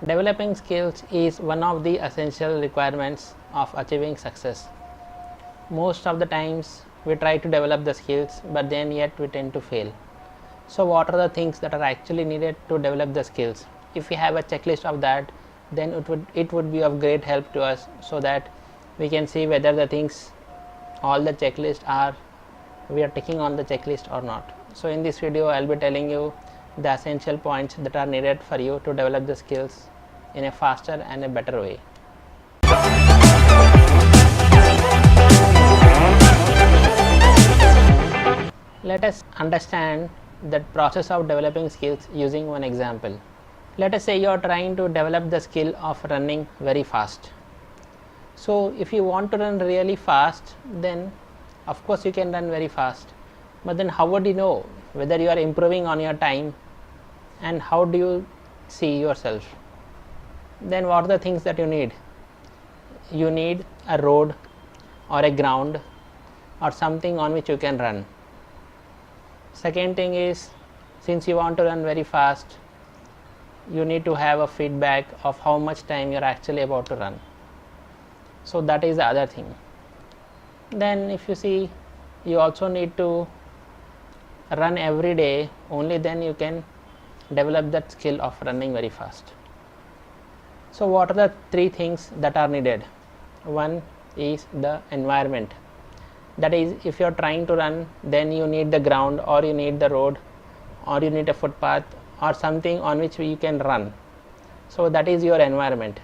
Developing skills is one of the essential requirements of achieving success. Most of the times we try to develop the skills, but then yet we tend to fail. So what are the things that are actually needed to develop the skills? If we have a checklist of that, then it would be of great help to us, so that we can see whether the things, all the checklist are, we are ticking on the checklist or not. So in this video I'll be telling you the essential points that are needed for you to develop the skills in a faster and a better way. Let us understand the process of developing skills using one example. Let us say you are trying to develop the skill of running very fast. So if you want to run really fast, then of course you can run very fast, but then how would you know whether you are improving on your time, and how do you see yourself? Then what are the things that you need? You need a road or a ground or something on which you can run. Second thing is, since you want to run very fast, you need to have a feedback of how much time you are actually about to run. So that is the other thing. Then if you see, you also need to run every day, only then you can develop that skill of running very fast. So what are the three things that are needed? One is the environment. That is, if you are trying to run, then you need the ground, or you need the road, or you need a footpath or something on which you can run. So that is your environment.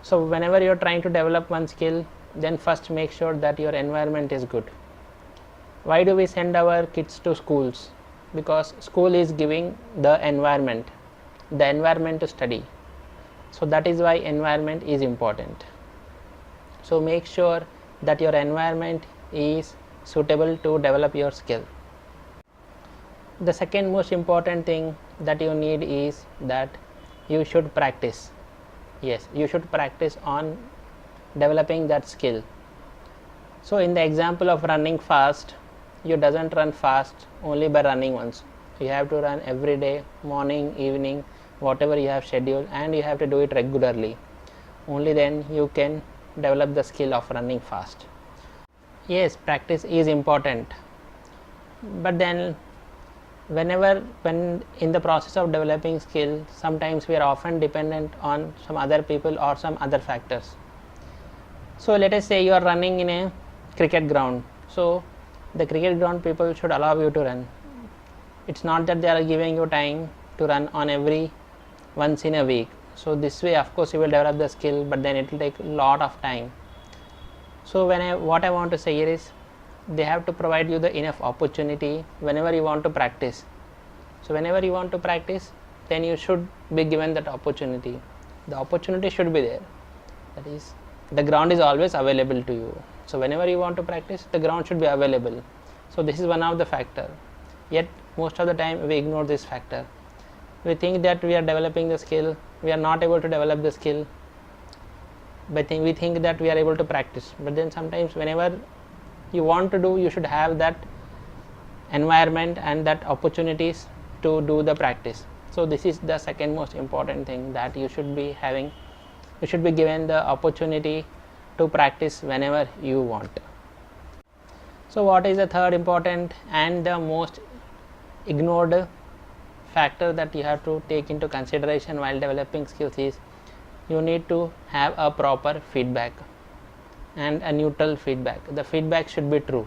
So whenever you are trying to develop one skill, then first make sure that your environment is good. Why do we send our kids to schools? Because school is giving the environment to study. So that is why environment is important. So make sure that your environment is suitable to develop your skill. The second most important thing that you need is that you should practice. Yes, you should practice on developing that skill. So in the example of running fast, you doesn't run fast only by running once. You have to run every day, morning, evening, whatever you have scheduled, and you have to do it regularly. Only then you can develop the skill of running fast. Yes, practice is important, but then when in the process of developing skill, sometimes we are often dependent on some other people or some other factors. So let us say you are running in a cricket ground. So the cricket ground people should allow you to run. It's not that they are giving you time to run on every once in a week. So this way of course you will develop the skill, but then it will take a lot of time. So what I want to say here is, they have to provide you the enough opportunity whenever you want to practice. So whenever you want to practice, then you should be given that opportunity. The opportunity should be there. That is, the ground is always available to you. So whenever you want to practice, the ground should be available. So this is one of the factor. Yet most of the time we ignore this factor. We think that we are developing the skill, we are not able to develop the skill, but we think that we are able to practice. But then sometimes whenever you want to do, you should have that environment and that opportunities to do the practice. So this is the second most important thing, that you should be having, you should be given the opportunity to practice whenever you want. So what is the third important and the most ignored factor that you have to take into consideration while developing skills is, you need to have a proper feedback and a neutral feedback. The feedback should be true.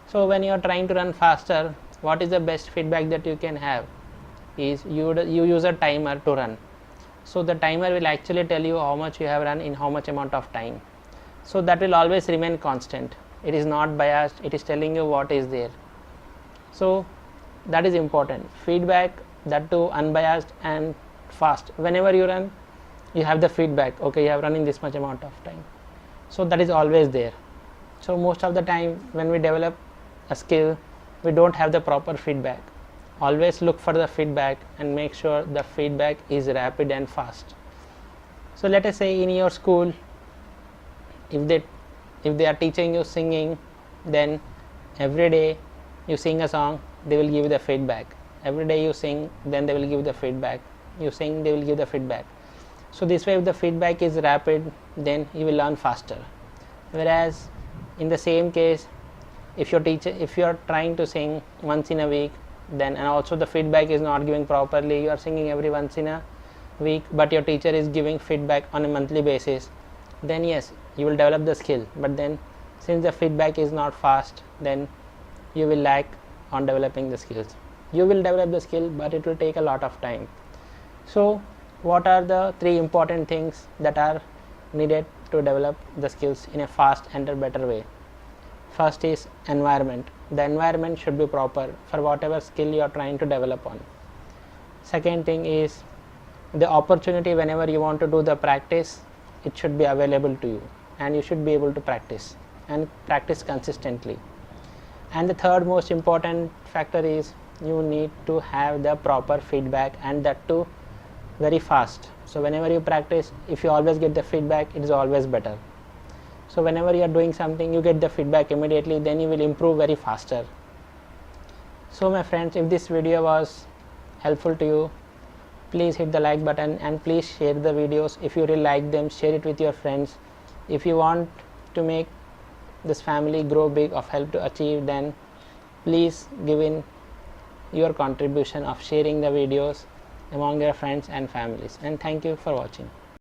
So when you are trying to run faster, what is the best feedback that you can have is, you use a timer to run. So the timer will actually tell you how much you have run in how much amount of time. So that will always remain constant. It is not biased, it is telling you what is there. So that is important. Feedback, that too unbiased and fast. Whenever you run, you have the feedback, okay, you have run in this much amount of time. So that is always there. So most of the time when we develop a skill, we don't have the proper feedback. Always look for the feedback and make sure the feedback is rapid and fast. So let us say in your school, if they are teaching you singing, then every day you sing a song, they will give you the feedback. Every day you sing, then they will give the feedback. you sing, they will give the feedback. So this way, if the feedback is rapid, then you will learn faster. Whereas in the same case, if you are trying to sing once in a week, then and also the feedback is not giving properly, you are singing every once in a week, but your teacher is giving feedback on a monthly basis, then yes, you will develop the skill. But then since the feedback is not fast, then you will lack on developing the skills. You will develop the skill, but it will take a lot of time. So what are the 3 important things that are needed to develop the skills in a fast and a better way? First is environment. The environment should be proper for whatever skill you are trying to develop on. Second thing is the opportunity. Whenever you want to do the practice, it should be available to you, and you should be able to practice and practice consistently. And the third most important factor is you need to have the proper feedback, and that too very fast. So whenever you practice, if you always get the feedback, it is always better. So whenever you are doing something, you get the feedback immediately, then you will improve very faster. So my friends, if this video was helpful to you, please hit the like button and please share the videos. If you really like them, share it with your friends. If you want to make this family grow big of Help to Achieve, then please give in your contribution of sharing the videos among your friends and families. And thank you for watching.